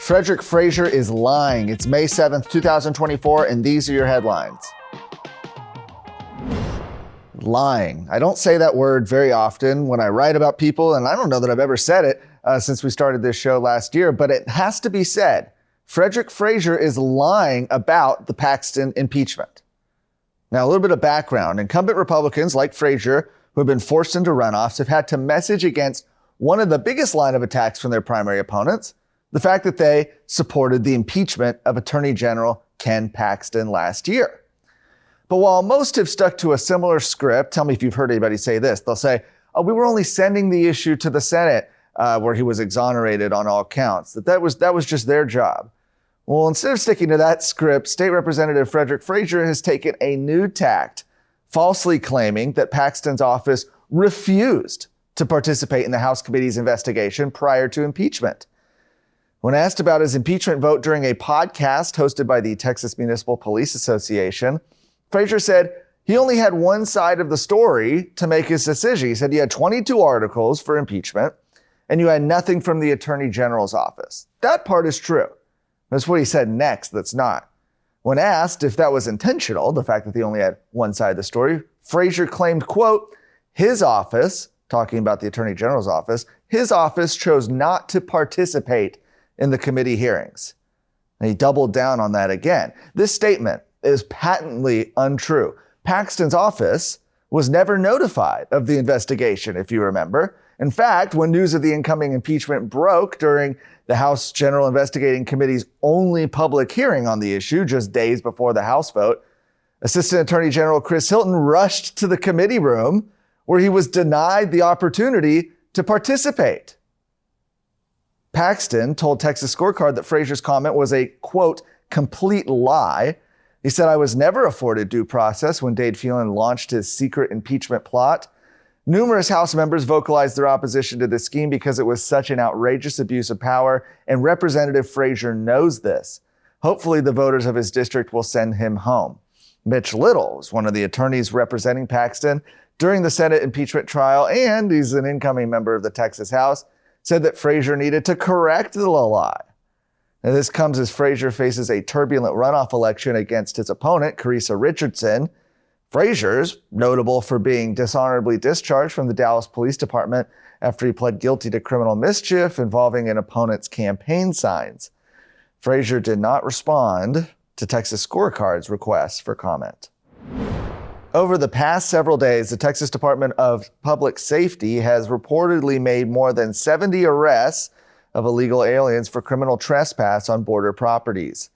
Frederick Frazier is lying. It's May 7th, 2024, and these are your headlines. Lying. I don't say that word very often when I write about people, and I don't know that I've ever said it since we started this show last year, but it has to be said. Frederick Frazier is lying about the Paxton impeachment. Now, a little bit of background. Incumbent Republicans like Frazier, who have been forced into runoffs, have had to message against one of the biggest line of attacks from their primary opponents, the fact that they supported the impeachment of Attorney General Ken Paxton last year. But while most have stuck to a similar script, tell me if you've heard anybody say this, they'll say, oh, we were only sending the issue to the Senate where he was exonerated on all counts, that was just their job. Well, instead of sticking to that script, State Representative Frederick Frazier has taken a new tact, falsely claiming that Paxton's office refused to participate in the House committee's investigation prior to impeachment. When asked about his impeachment vote during a podcast hosted by the Texas Municipal Police Association, Frazier said he only had one side of the story to make his decision. He said you had 22 articles for impeachment and you had nothing from the Attorney General's office. That part is true. That's what he said next that's not. When asked if that was intentional, the fact that he only had one side of the story, Frazier claimed, quote, his office, talking about the Attorney General's office, his office chose not to participate in the committee hearings. And he doubled down on that again. This statement is patently untrue. Paxton's office was never notified of the investigation, if you remember. In fact, when news of the incoming impeachment broke during the House General Investigating Committee's only public hearing on the issue, just days before the House vote, Assistant Attorney General Chris Hilton rushed to the committee room where he was denied the opportunity to participate. Paxton told Texas Scorecard that Frazier's comment was a, quote, complete lie. He said, I was never afforded due process when Dade Phelan launched his secret impeachment plot. Numerous House members vocalized their opposition to this scheme because it was such an outrageous abuse of power, and Representative Frazier knows this. Hopefully, the voters of his district will send him home. Mitch Little is one of the attorneys representing Paxton during the Senate impeachment trial, and he's an incoming member of the Texas House, said that Frazier needed to correct the lie. Now, this comes as Frazier faces a turbulent runoff election against his opponent, Carissa Richardson. Frazier's notable for being dishonorably discharged from the Dallas Police Department after he pled guilty to criminal mischief involving an opponent's campaign signs. Frazier did not respond to Texas Scorecard's request for comment. Over the past several days, the Texas Department of Public Safety has reportedly made more than 70 arrests of illegal aliens for criminal trespass on border properties.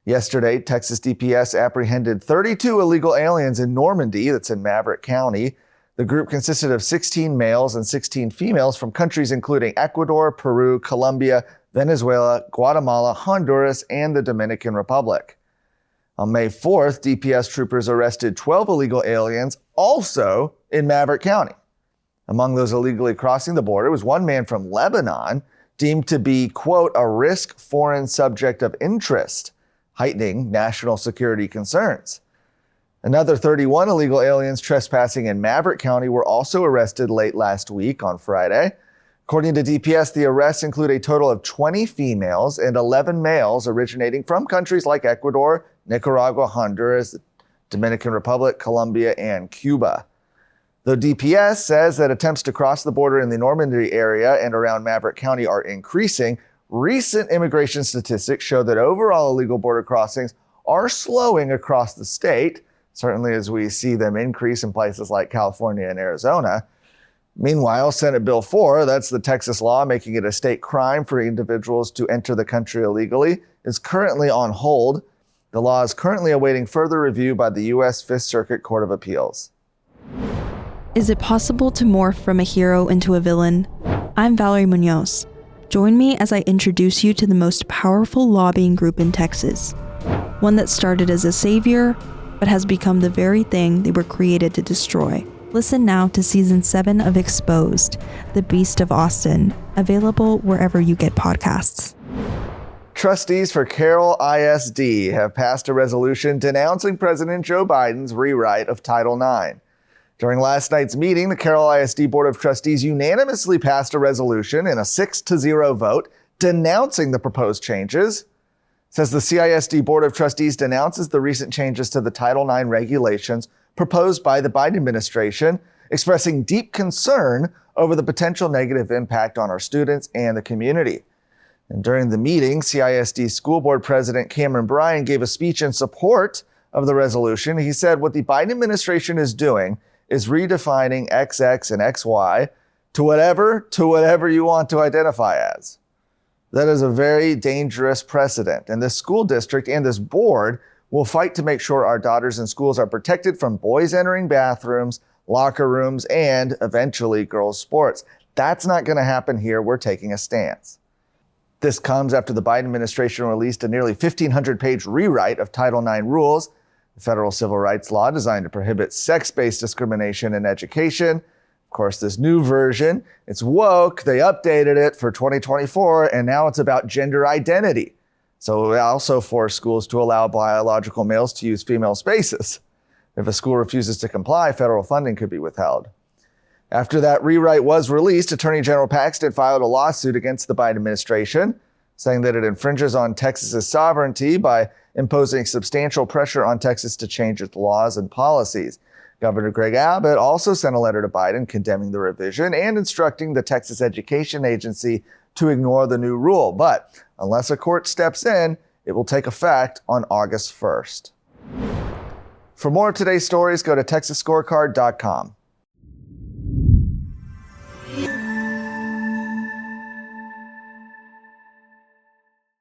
Yesterday, Texas DPS apprehended 32 illegal aliens in Normandy, that's in Maverick County. The group consisted of 16 males and 16 females from countries including Ecuador, Peru, Colombia, Venezuela, Guatemala, Honduras, and the Dominican Republic. On May 4th, DPS troopers arrested 12 illegal aliens, also in Maverick County. Among those illegally crossing the border was one man from Lebanon, deemed to be, quote, a risk foreign subject of interest, heightening national security concerns. Another 31 illegal aliens trespassing in Maverick County were also arrested late last week on Friday. According to DPS, the arrests include a total of 20 females and 11 males originating from countries like Ecuador, Nicaragua, Honduras, Dominican Republic, Colombia, and Cuba. Though DPS says that attempts to cross the border in the Normandy area and around Maverick County are increasing, recent immigration statistics show that overall illegal border crossings are slowing across the state, certainly as we see them increase in places like California and Arizona. Meanwhile, Senate Bill 4, that's the Texas law making it a state crime for individuals to enter the country illegally, is currently on hold. The law is currently awaiting further review by the U.S. Fifth Circuit Court of Appeals. Is it possible to morph from a hero into a villain? I'm Valerie Munoz. Join me as I introduce you to the most powerful lobbying group in Texas. One that started as a savior, but has become the very thing they were created to destroy. Listen now to Season 7 of Exposed, The Beast of Austin, available wherever you get podcasts. Trustees for Carroll ISD have passed a resolution denouncing President Joe Biden's rewrite of Title IX. During last night's meeting, the Carroll ISD Board of Trustees unanimously passed a resolution in a 6-0 vote denouncing the proposed changes. Says the CISD Board of Trustees denounces the recent changes to the Title IX regulations proposed by the Biden administration, expressing deep concern over the potential negative impact on our students and the community. And during the meeting, CISD School Board President Cameron Bryan gave a speech in support of the resolution. He said what the Biden administration is doing is redefining XX and XY to whatever you want to identify as. That is a very dangerous precedent, and this school district and this board will fight to make sure our daughters in schools are protected from boys entering bathrooms, locker rooms, and eventually girls' sports. That's not going to happen here. We're taking a stance. This comes after the Biden administration released a nearly 1,500-page rewrite of Title IX rules, the federal civil rights law designed to prohibit sex-based discrimination in education. Of course, this new version, it's woke. They updated it for 2024, and now it's about gender identity. So it also forced schools to allow biological males to use female spaces. If a school refuses to comply, federal funding could be withheld. After that rewrite was released, Attorney General Paxton filed a lawsuit against the Biden administration, saying that it infringes on Texas's sovereignty by imposing substantial pressure on Texas to change its laws and policies. Governor Greg Abbott also sent a letter to Biden condemning the revision and instructing the Texas Education Agency to ignore the new rule. But unless a court steps in, it will take effect on August 1st. For more of today's stories, go to texasscorecard.com.